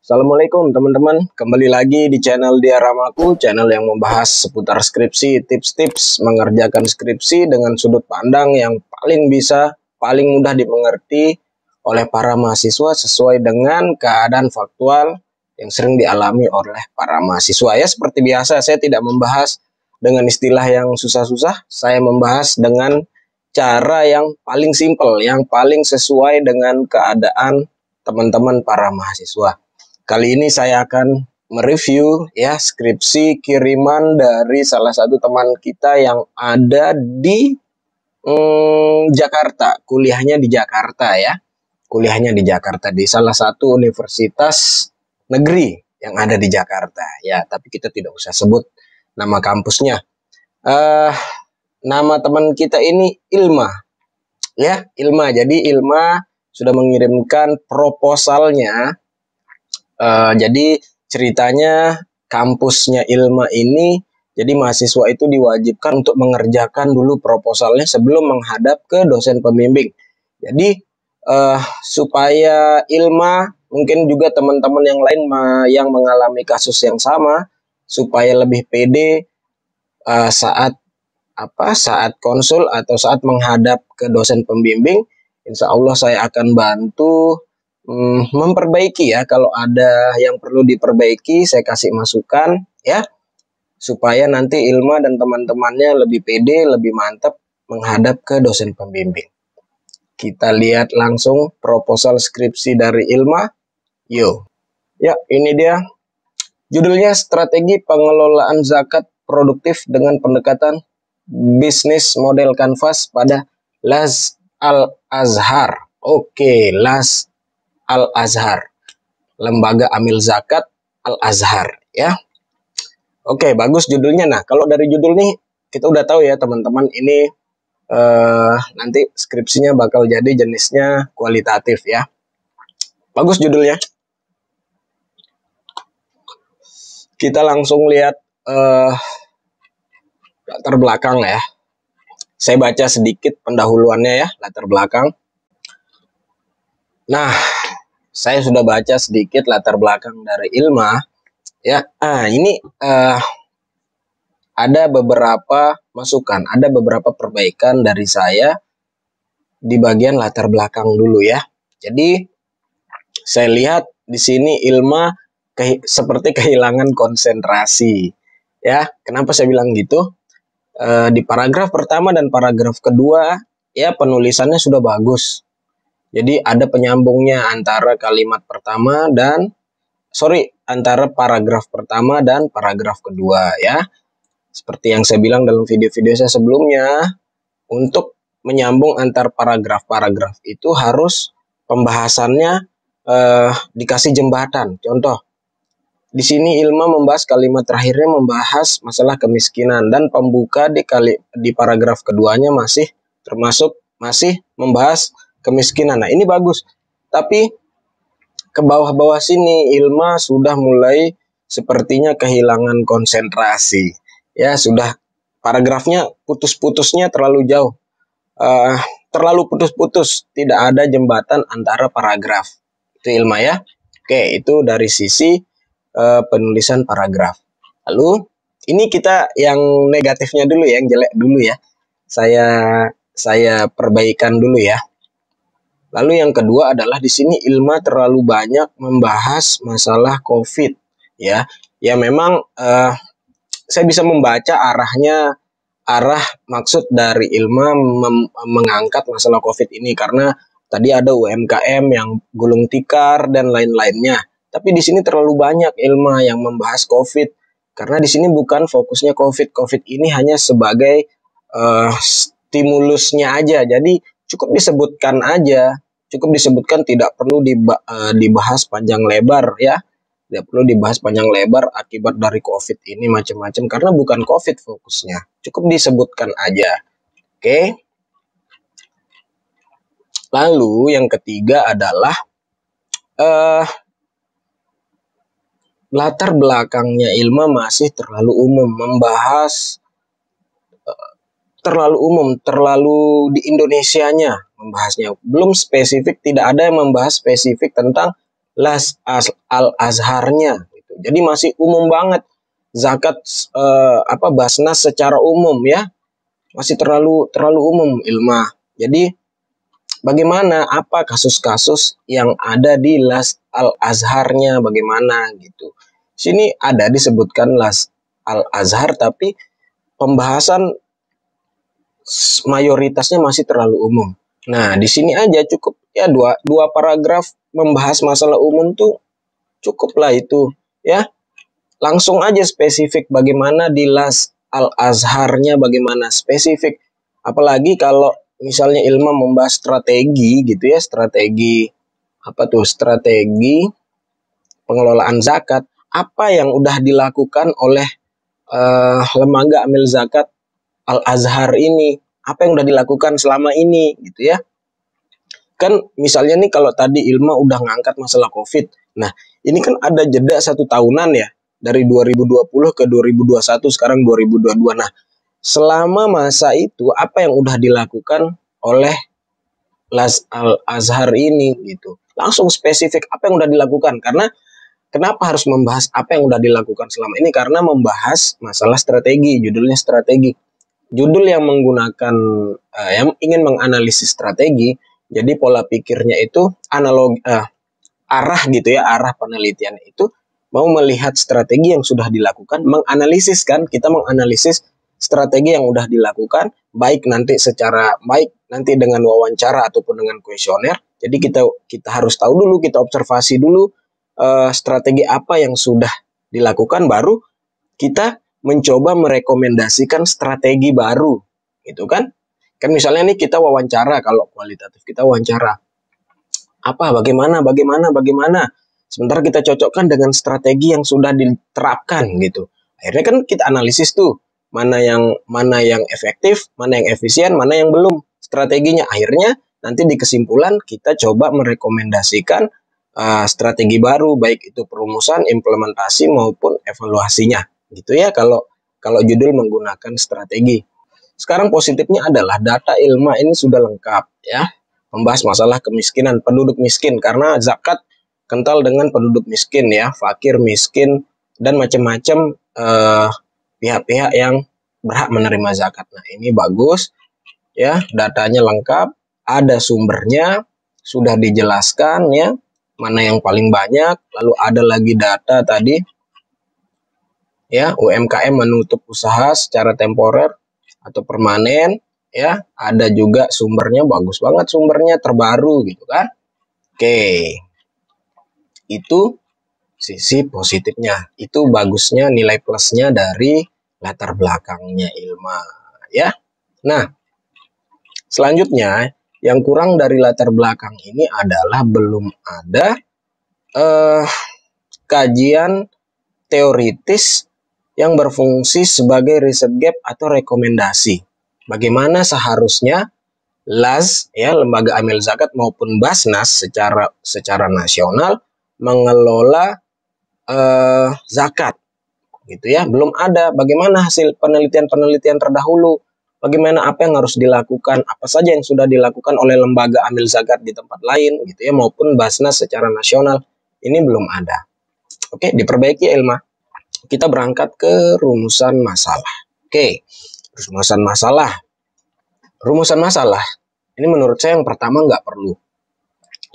Assalamualaikum teman-teman, kembali lagi di channel Diaramaku, channel yang membahas seputar skripsi, tips-tips mengerjakan skripsi dengan sudut pandang yang paling mudah dimengerti oleh para mahasiswa sesuai dengan keadaan faktual yang sering dialami oleh para mahasiswa. Ya, seperti biasa, saya tidak membahas dengan istilah yang susah-susah, saya membahas dengan cara yang paling simpel, yang paling sesuai dengan keadaan teman-teman para mahasiswa. Kali ini saya akan mereview ya skripsi kiriman dari salah satu teman kita yang ada di Jakarta, kuliahnya di Jakarta ya. Kuliahnya di Jakarta di salah satu universitas negeri yang ada di Jakarta ya, tapi kita tidak usah sebut nama kampusnya. Nama teman kita ini Ilma ya, Ilma. Jadi Ilma sudah mengirimkan proposalnya. Jadi ceritanya kampusnya Ilma ini, jadi mahasiswa itu diwajibkan untuk mengerjakan dulu proposalnya sebelum menghadap ke dosen pembimbing. Jadi supaya Ilma, mungkin juga teman-teman yang lain yang mengalami kasus yang sama, supaya lebih pede saat konsul atau saat menghadap ke dosen pembimbing, insya Allah saya akan bantu memperbaiki ya. Kalau ada yang perlu diperbaiki, saya kasih masukan ya, supaya nanti Ilma dan teman-temannya lebih pede, lebih mantap menghadap ke dosen pembimbing. Kita lihat langsung proposal skripsi dari Ilma. Yo. Ya, ini dia. Judulnya Strategi Pengelolaan Zakat Produktif dengan Pendekatan Bisnis Model Kanvas pada Laz Al-Azhar. Oke, Laz Al-Azhar, Lembaga Amil Zakat Al-Azhar ya. Oke, bagus judulnya. Nah, kalau dari judul nih kita udah tahu ya teman-teman, ini nanti skripsinya bakal jadi jenisnya kualitatif ya. Bagus judulnya. Kita langsung lihat latar belakang ya. Saya baca sedikit pendahuluannya ya, latar belakang. Nah, saya sudah baca sedikit latar belakang dari Ilma ya. Ini ada beberapa masukan, ada beberapa perbaikan dari saya di bagian latar belakang dulu ya. Jadi saya lihat di sini Ilma seperti kehilangan konsentrasi ya. Kenapa saya bilang gitu? Di paragraf pertama dan paragraf kedua ya, penulisannya sudah bagus. Jadi ada penyambungnya antara kalimat pertama antara paragraf pertama dan paragraf kedua ya. Seperti yang saya bilang dalam video-video saya sebelumnya, untuk menyambung antar paragraf-paragraf itu harus pembahasannya dikasih jembatan. Contoh, di sini Ilma membahas kalimat terakhirnya membahas masalah kemiskinan, dan pembuka di paragraf keduanya masih membahas kemiskinan. Nah, ini bagus. Tapi ke bawah-bawah sini Ilma sudah mulai sepertinya kehilangan konsentrasi. Ya, sudah paragrafnya putus-putusnya terlalu jauh. Terlalu putus-putus, tidak ada jembatan antara paragraf. Itu Ilma ya. Oke, itu dari sisi penulisan paragraf. Lalu ini kita yang negatifnya dulu ya, yang jelek dulu ya. Saya perbaikan dulu ya. Lalu yang kedua adalah di sini Ilma terlalu banyak membahas masalah COVID ya. Ya memang saya bisa membaca arah maksud dari Ilma mengangkat masalah COVID ini, karena tadi ada UMKM yang gulung tikar dan lain-lainnya. Tapi di sini terlalu banyak Ilma yang membahas COVID, karena di sini bukan fokusnya COVID. COVID ini hanya sebagai stimulusnya aja. Jadi cukup disebutkan aja. Cukup disebutkan, tidak perlu dibahas panjang lebar ya. Tidak perlu dibahas panjang lebar akibat dari COVID ini macam-macam, karena bukan COVID fokusnya. Cukup disebutkan aja. Oke. Lalu yang ketiga adalah latar belakangnya Ilma masih terlalu umum, membahas terlalu umum, terlalu di Indonesianya membahasnya, belum spesifik. Tidak ada yang membahas spesifik tentang Las Al-Azharnya gitu. Jadi masih umum banget zakat Basnas secara umum ya. Masih terlalu umum Ilma. Jadi bagaimana apa kasus-kasus yang ada di Las Al-Azharnya bagaimana gitu. Sini ada disebutkan Las Al-Azhar tapi pembahasan mayoritasnya masih terlalu umum. Nah, di sini aja cukup ya dua paragraf membahas masalah umum tuh cukup lah itu ya. Langsung aja spesifik bagaimana di Las Al-Azharnya bagaimana spesifik. Apalagi kalau misalnya Ilma membahas strategi gitu ya, strategi strategi pengelolaan zakat, apa yang udah dilakukan oleh lembaga amil zakat Al-Azhar ini, apa yang udah dilakukan selama ini gitu ya. Kan misalnya nih kalau tadi Ilma udah ngangkat masalah COVID. Nah, ini kan ada jeda 1 tahunan ya. Dari 2020 ke 2021, sekarang 2022. Nah, selama masa itu apa yang udah dilakukan oleh Las Al-Azhar ini gitu. Langsung spesifik apa yang udah dilakukan. Karena kenapa harus membahas apa yang udah dilakukan selama ini? Karena membahas masalah strategi, judulnya strategi. Judul yang menggunakan yang ingin menganalisis strategi, jadi pola pikirnya itu analog arah gitu ya, arah penelitian itu mau melihat strategi yang sudah dilakukan, menganalisis kan, kita menganalisis strategi yang sudah dilakukan, baik nanti dengan wawancara ataupun dengan kuesioner. Jadi kita harus tahu dulu, kita observasi dulu strategi apa yang sudah dilakukan, baru kita mencoba merekomendasikan strategi baru, gitu kan? Kan misalnya nih kita wawancara, kalau kualitatif kita wawancara, bagaimana. Sementara kita cocokkan dengan strategi yang sudah diterapkan gitu. Akhirnya kan kita analisis tuh mana yang efektif, mana yang efisien, mana yang belum strateginya. Akhirnya nanti di kesimpulan kita coba merekomendasikan strategi baru, baik itu perumusan, implementasi maupun evaluasinya. Gitu ya kalau judul menggunakan strategi. Sekarang positifnya adalah data Ilma ini sudah lengkap ya. Membahas masalah kemiskinan, penduduk miskin, karena zakat kental dengan penduduk miskin ya, fakir, miskin, dan macam-macam pihak-pihak yang berhak menerima zakat. Nah, ini bagus ya, datanya lengkap, ada sumbernya, sudah dijelaskan ya, mana yang paling banyak, lalu ada lagi data tadi ya, UMKM menutup usaha secara temporer atau permanen ya, ada juga sumbernya, bagus banget sumbernya, terbaru gitu kan. Oke, itu sisi positifnya, itu bagusnya, nilai plusnya dari latar belakangnya Ilma ya. Nah, selanjutnya yang kurang dari latar belakang ini adalah belum ada kajian teoritis yang berfungsi sebagai riset gap atau rekomendasi. Bagaimana seharusnya LAZ ya, Lembaga Amil Zakat maupun Basnas secara nasional mengelola zakat gitu ya. Belum ada bagaimana hasil penelitian terdahulu, bagaimana apa yang harus dilakukan, apa saja yang sudah dilakukan oleh Lembaga Amil Zakat di tempat lain gitu ya, maupun Basnas secara nasional, ini belum ada. Oke, diperbaiki ya Ilma. Kita berangkat ke rumusan masalah. Oke, rumusan masalah. Ini menurut saya yang pertama nggak perlu.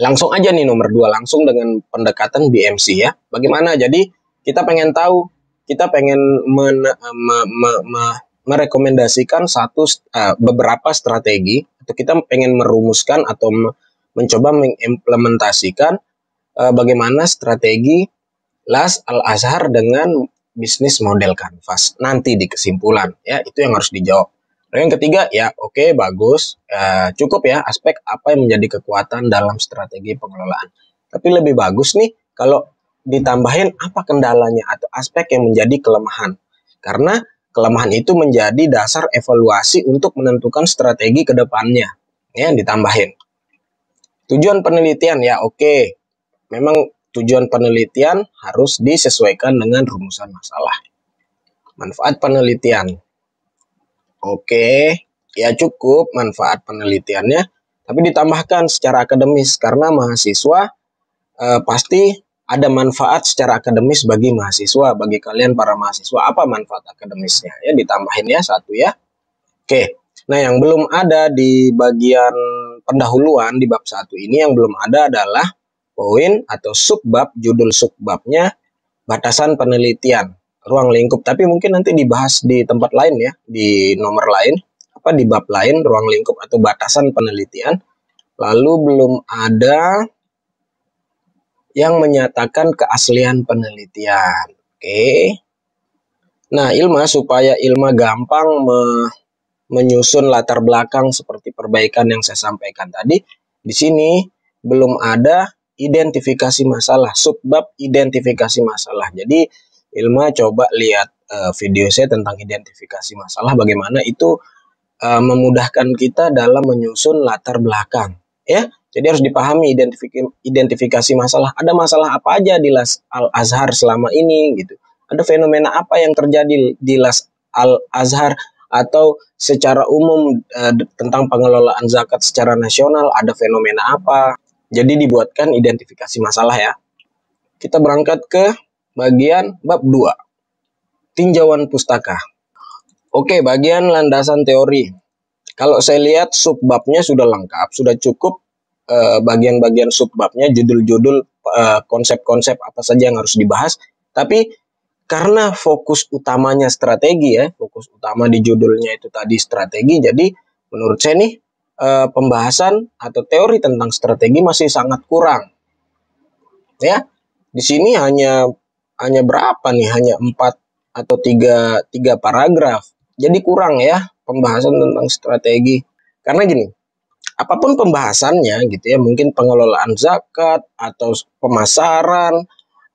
Langsung aja nih nomor 2, langsung dengan pendekatan BMC ya. Bagaimana? Jadi kita pengen tahu, kita pengen merekomendasikan beberapa strategi, atau kita pengen merumuskan atau mencoba mengimplementasikan bagaimana strategi Las Al-Azhar dengan bisnis model kanvas nanti di kesimpulan ya, itu yang harus dijawab. Nah, yang ketiga ya oke, bagus, cukup ya aspek apa yang menjadi kekuatan dalam strategi pengelolaan. Tapi lebih bagus nih kalau ditambahin apa kendalanya atau aspek yang menjadi kelemahan, karena kelemahan itu menjadi dasar evaluasi untuk menentukan strategi ke depannya ya, ditambahin. Tujuan penelitian ya oke, memang tujuan penelitian harus disesuaikan dengan rumusan masalah. Manfaat penelitian. Oke, ya cukup manfaat penelitiannya, tapi ditambahkan secara akademis karena mahasiswa pasti ada manfaat secara akademis bagi mahasiswa, bagi kalian para mahasiswa. Apa manfaat akademisnya? Ya, ditambahin ya satu ya. Oke. Nah, yang belum ada di bagian pendahuluan di bab 1 ini, yang belum ada adalah poin atau subbab, judul subbabnya batasan penelitian, ruang lingkup. Tapi mungkin nanti dibahas di tempat lain ya, di nomor lain, di bab lain, ruang lingkup atau batasan penelitian. Lalu belum ada yang menyatakan keaslian penelitian. Oke. Nah, supaya Ilma gampang menyusun latar belakang seperti perbaikan yang saya sampaikan tadi, di sini belum ada identifikasi masalah, subbab identifikasi masalah. Jadi Ilma coba lihat video saya tentang identifikasi masalah, bagaimana itu memudahkan kita dalam menyusun latar belakang, ya. Jadi harus dipahami identifikasi masalah. Ada masalah apa aja di Las Al-Azhar selama ini gitu. Ada fenomena apa yang terjadi di Las Al-Azhar atau secara umum tentang pengelolaan zakat secara nasional, ada fenomena apa. Jadi dibuatkan identifikasi masalah ya. Kita berangkat ke bagian bab 2. Tinjauan pustaka. Oke, bagian landasan teori. Kalau saya lihat subbabnya sudah lengkap, sudah cukup bagian-bagian subbabnya, judul-judul, konsep-konsep apa saja yang harus dibahas. Tapi karena fokus utamanya strategi ya, fokus utama di judulnya itu tadi strategi, jadi menurut saya nih pembahasan atau teori tentang strategi masih sangat kurang. Ya, di sini hanya berapa nih? Hanya 4 atau 3 paragraf. Jadi kurang ya pembahasan tentang strategi. Karena gini, apapun pembahasannya gitu ya, mungkin pengelolaan zakat atau pemasaran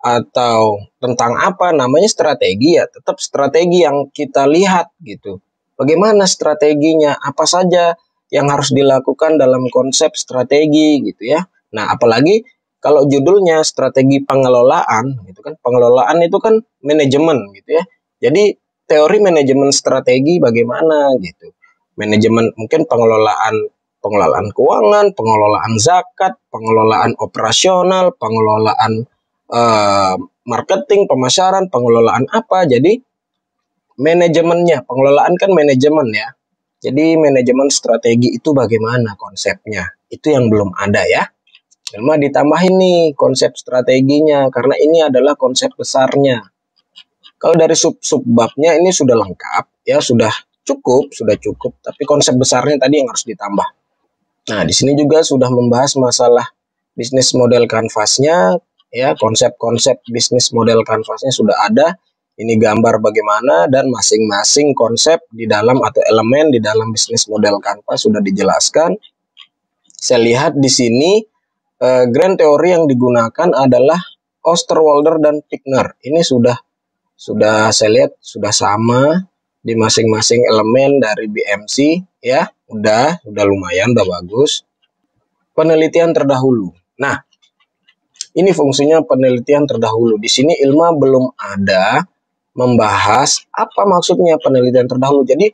atau tentang apa namanya strategi, ya tetap strategi yang kita lihat gitu. Bagaimana strateginya, apa saja yang harus dilakukan dalam konsep strategi gitu ya. Nah, apalagi kalau judulnya strategi pengelolaan gitu kan. Pengelolaan itu kan manajemen gitu ya. Jadi teori manajemen strategi bagaimana gitu. Manajemen mungkin pengelolaan keuangan, pengelolaan zakat, pengelolaan operasional, pengelolaan marketing, pemasaran, pengelolaan apa. Jadi manajemennya, pengelolaan kan manajemen ya. Jadi manajemen strategi itu bagaimana konsepnya. Itu yang belum ada ya. Cuma ditambahin nih konsep strateginya, karena ini adalah konsep besarnya. Kalau dari subbabnya ini sudah lengkap ya, sudah cukup, tapi konsep besarnya tadi yang harus ditambah. Nah, di sini juga sudah membahas masalah bisnis model kanvasnya ya, konsep-konsep bisnis model kanvasnya sudah ada. Ini gambar bagaimana dan masing-masing konsep di dalam atau elemen di dalam bisnis model kanvas sudah dijelaskan. Saya lihat di sini grand teori yang digunakan adalah Osterwalder dan Pigner. Ini sudah saya lihat sudah sama di masing-masing elemen dari BMC ya. Udah lumayan, udah bagus. Penelitian terdahulu. Nah, ini fungsinya penelitian terdahulu. Di sini Ilma belum ada membahas apa maksudnya penelitian terdahulu. Jadi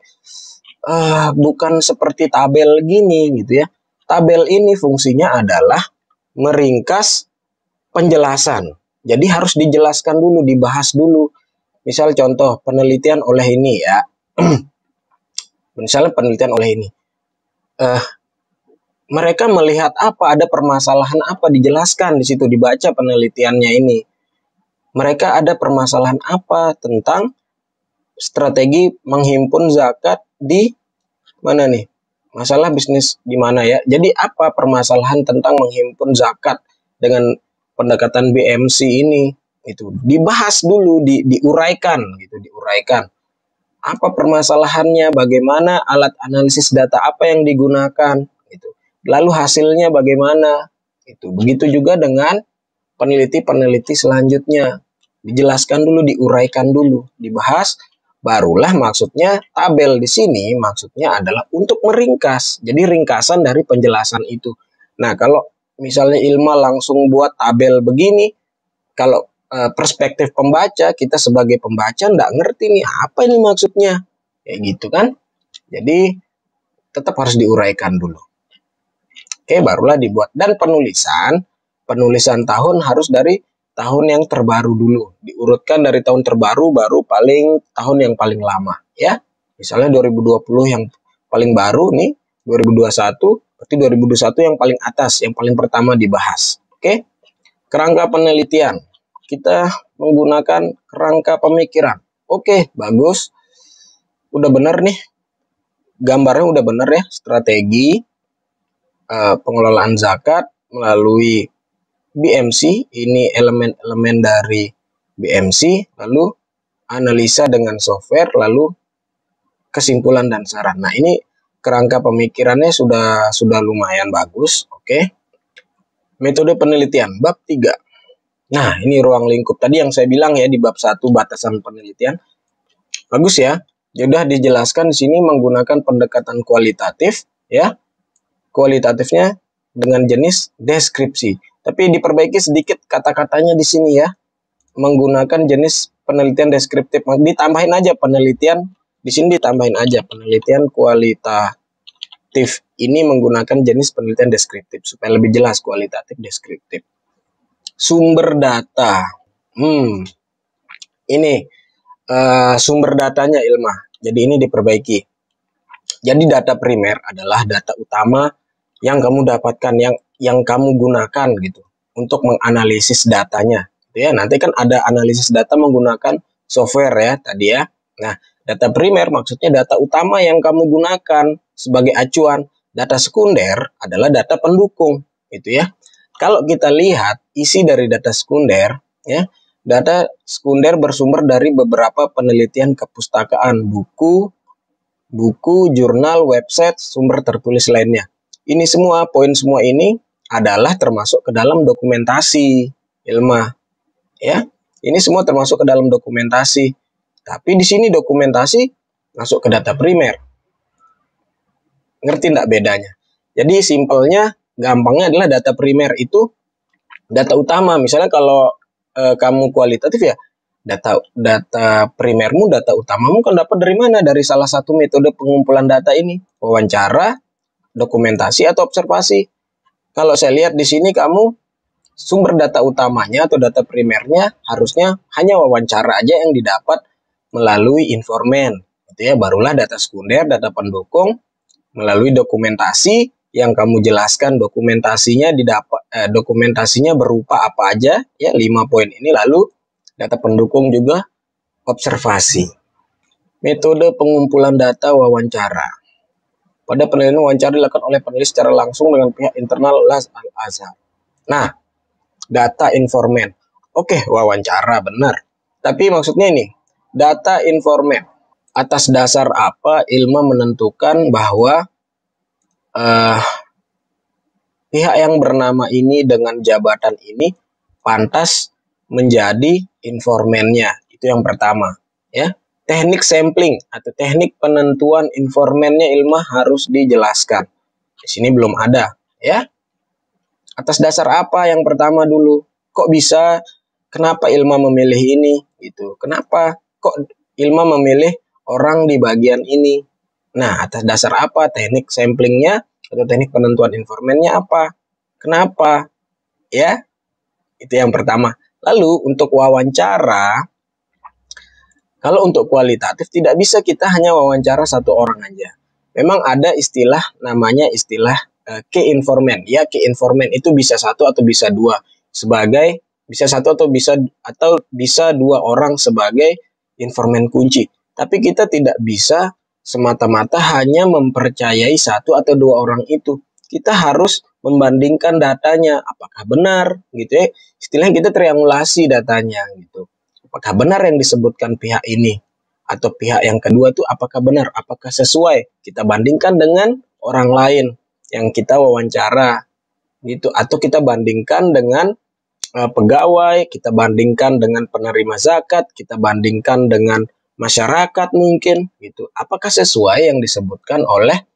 bukan seperti tabel gini gitu ya. Tabel ini fungsinya adalah meringkas penjelasan. Jadi harus dijelaskan dulu, dibahas dulu. Misal contoh penelitian oleh ini ya. Misalnya penelitian oleh ini. Mereka melihat apa, ada permasalahan apa, dijelaskan di situ, dibaca penelitiannya ini. Mereka ada permasalahan apa tentang strategi menghimpun zakat di mana nih? Masalah bisnis di mana ya? Jadi apa permasalahan tentang menghimpun zakat dengan pendekatan BMC ini? Itu dibahas dulu, diuraikan gitu, diuraikan. Apa permasalahannya? Bagaimana alat analisis data apa yang digunakan? Gitu. Lalu hasilnya bagaimana? Itu. Begitu juga dengan peneliti-peneliti selanjutnya. Dijelaskan dulu, diuraikan dulu, dibahas. Barulah maksudnya tabel di sini maksudnya adalah untuk meringkas. Jadi ringkasan dari penjelasan itu. Nah, kalau misalnya Ilma langsung buat tabel begini, kalau perspektif pembaca, kita sebagai pembaca nggak ngerti nih apa ini maksudnya. Kayak gitu kan. Jadi tetap harus diuraikan dulu. Oke, barulah dibuat. Dan penulisan penulisan tahun harus dari tahun yang terbaru dulu. Diurutkan dari tahun terbaru baru tahun yang paling lama ya. Misalnya 2020 yang paling baru nih, 2021, berarti 2021 yang paling atas, yang paling pertama dibahas. Oke. Kerangka penelitian. Kita menggunakan kerangka pemikiran. Oke, bagus. Udah benar nih. Gambarnya udah benar ya. Strategi pengelolaan zakat melalui BMC. Ini elemen-elemen dari BMC. Lalu analisa dengan software. Lalu kesimpulan dan saran. Nah, ini kerangka pemikirannya sudah lumayan bagus. Oke. Metode penelitian bab 3. Nah, ini ruang lingkup tadi yang saya bilang ya di bab 1 batasan penelitian. Bagus ya. Sudah dijelaskan di sini menggunakan pendekatan kualitatif ya. Kualitatifnya dengan jenis deskripsi. Tapi diperbaiki sedikit kata-katanya di sini ya. Menggunakan jenis penelitian deskriptif. Ditambahin aja penelitian di sini ditambahin aja penelitian kualitatif. Ini menggunakan jenis penelitian deskriptif supaya lebih jelas kualitatif deskriptif. Sumber data. Ini sumber datanya Ilma. Jadi ini diperbaiki. Jadi data primer adalah data utama yang kamu dapatkan, yang kamu gunakan gitu untuk menganalisis datanya. Gitu ya. Nanti kan ada analisis data menggunakan software ya tadi ya. Nah, data primer maksudnya data utama yang kamu gunakan sebagai acuan. Data sekunder adalah data pendukung, gitu ya. Kalau kita lihat isi dari data sekunder, ya, data sekunder bersumber dari beberapa penelitian kepustakaan, buku, jurnal, website, sumber tertulis lainnya. Ini semua, poin semua ini adalah termasuk ke dalam dokumentasi, Ilma. Ya, ini semua termasuk ke dalam dokumentasi. Tapi di sini dokumentasi masuk ke data primer. Ngerti enggak bedanya? Jadi simpelnya, gampangnya adalah data primer itu data utama. Misalnya kalau kamu kualitatif ya, data primermu, data utamamu kan dapat dari mana? Dari salah satu metode pengumpulan data ini, wawancara, dokumentasi atau observasi. Kalau saya lihat di sini kamu sumber data utamanya atau data primernya harusnya hanya wawancara aja yang didapat melalui informan. Gitu ya, barulah data sekunder, data pendukung melalui dokumentasi yang kamu jelaskan dokumentasinya dokumentasinya berupa apa aja ya, 5 poin ini. Lalu data pendukung juga observasi. Metode pengumpulan data wawancara. Pada penelitian wawancara dilakukan oleh penulis secara langsung dengan pihak internal Al-Azhar. Nah, data informan. Oke, wawancara benar. Tapi maksudnya ini, data informan. Atas dasar apa Ilma menentukan bahwa pihak yang bernama ini dengan jabatan ini pantas menjadi informannya? Itu yang pertama, ya. Teknik sampling atau teknik penentuan informannya Ilma harus dijelaskan. Di sini belum ada, ya. Atas dasar apa yang pertama dulu? Kok bisa? Kenapa Ilma memilih ini? Gitu. Kenapa? Kok Ilma memilih orang di bagian ini? Nah, atas dasar apa? Teknik samplingnya atau teknik penentuan informannya apa? Kenapa? Ya, itu yang pertama. Lalu untuk wawancara, kalau untuk kualitatif tidak bisa kita hanya wawancara satu orang aja. Memang ada istilah namanya istilah key informant. Ya, key informant itu bisa satu atau bisa dua sebagai bisa satu atau bisa dua orang sebagai informan kunci. Tapi kita tidak bisa semata-mata hanya mempercayai satu atau dua orang itu. Kita harus membandingkan datanya, apakah benar gitu ya. Istilahnya kita triangulasi datanya gitu. Apakah benar yang disebutkan pihak ini atau pihak yang kedua itu apakah benar, apakah sesuai. Kita bandingkan dengan orang lain yang kita wawancara gitu, atau kita bandingkan dengan pegawai, kita bandingkan dengan penerima zakat, kita bandingkan dengan masyarakat mungkin gitu. Apakah sesuai yang disebutkan oleh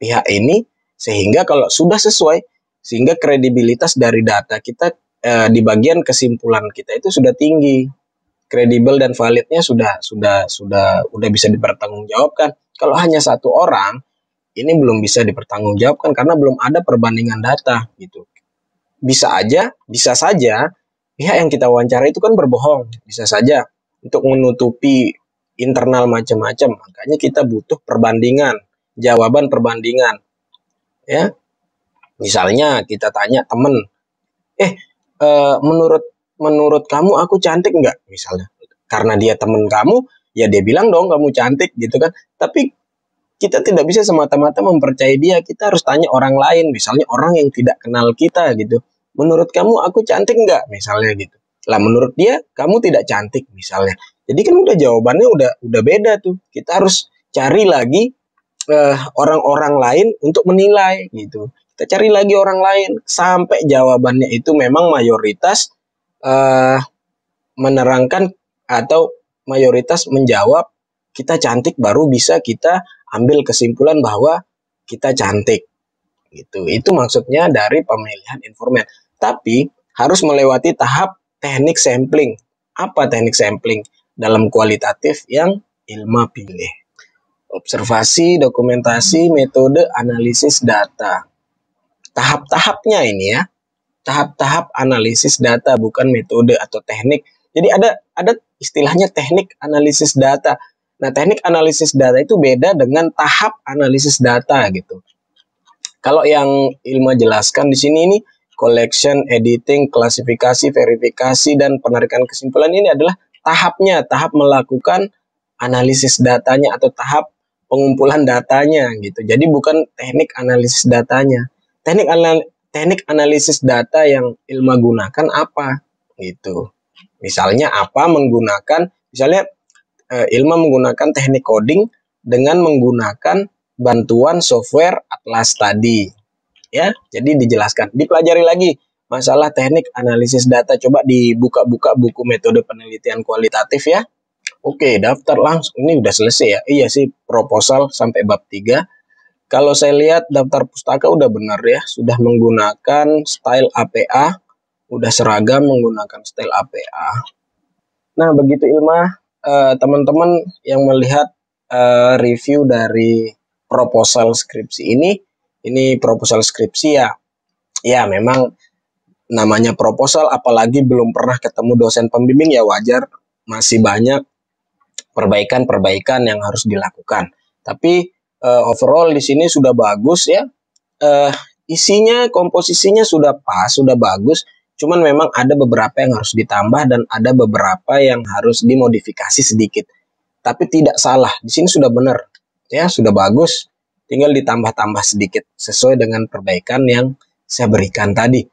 pihak ini, sehingga kalau sudah sesuai, sehingga kredibilitas dari data kita di bagian kesimpulan kita itu sudah tinggi, kredibel dan validnya sudah bisa dipertanggungjawabkan. Kalau hanya satu orang, ini belum bisa dipertanggungjawabkan karena belum ada perbandingan data gitu. bisa saja pihak yang kita wawancara itu kan berbohong, bisa saja untuk menutupi internal macam-macam. Makanya kita butuh perbandingan, jawaban perbandingan. Ya, misalnya kita tanya temen, menurut menurut kamu aku cantik nggak? Misalnya, karena dia temen kamu, ya dia bilang dong kamu cantik gitu kan. Tapi kita tidak bisa semata-mata mempercayai dia. Kita harus tanya orang lain, misalnya orang yang tidak kenal kita gitu. Menurut kamu aku cantik nggak? Misalnya gitu. Lah menurut dia kamu tidak cantik misalnya. Jadi kan udah jawabannya udah beda tuh. Kita harus cari lagi orang-orang lain untuk menilai gitu. Kita cari lagi orang lain sampai jawabannya itu memang mayoritas menerangkan atau mayoritas menjawab kita cantik, baru bisa kita ambil kesimpulan bahwa kita cantik gitu. Itu maksudnya dari pemilihan informan. Tapi harus melewati tahap teknik sampling. Apa teknik sampling? Dalam kualitatif yang Ilma pilih. Observasi, dokumentasi, metode, analisis data. Tahap-tahapnya ini ya. Tahap-tahap analisis data, bukan metode atau teknik. Jadi ada istilahnya teknik analisis data. Nah, teknik analisis data itu beda dengan tahap analisis data gitu. Kalau yang Ilma jelaskan di sini ini collection, editing, klasifikasi, verifikasi, dan penarikan kesimpulan ini adalah tahapnya, tahap melakukan analisis datanya atau tahap pengumpulan datanya gitu. Jadi bukan teknik analisis datanya. Teknik analisis data yang Ilma gunakan apa gitu. Misalnya misalnya Ilma menggunakan teknik coding dengan menggunakan bantuan software Atlas tadi. Ya, jadi dijelaskan. Dipelajari lagi masalah teknik analisis data. Coba dibuka-buka buku metode penelitian kualitatif ya. Oke, daftar langsung. Ini udah selesai ya. Iya sih, proposal sampai bab 3. Kalau saya lihat daftar pustaka udah benar ya. Sudah menggunakan style APA. Udah seragam menggunakan style APA. Nah, begitu Ilma. Teman-teman yang melihat review dari proposal skripsi ini proposal skripsi ya memang namanya proposal, apalagi belum pernah ketemu dosen pembimbing ya wajar, masih banyak perbaikan-perbaikan yang harus dilakukan. Tapi overall di sini sudah bagus ya, isinya, komposisinya sudah pas, sudah bagus. Cuman memang ada beberapa yang harus ditambah dan ada beberapa yang harus dimodifikasi sedikit. Tapi tidak salah, di sini sudah benar. Ya, sudah bagus. Tinggal ditambah-tambah sedikit sesuai dengan perbaikan yang saya berikan tadi.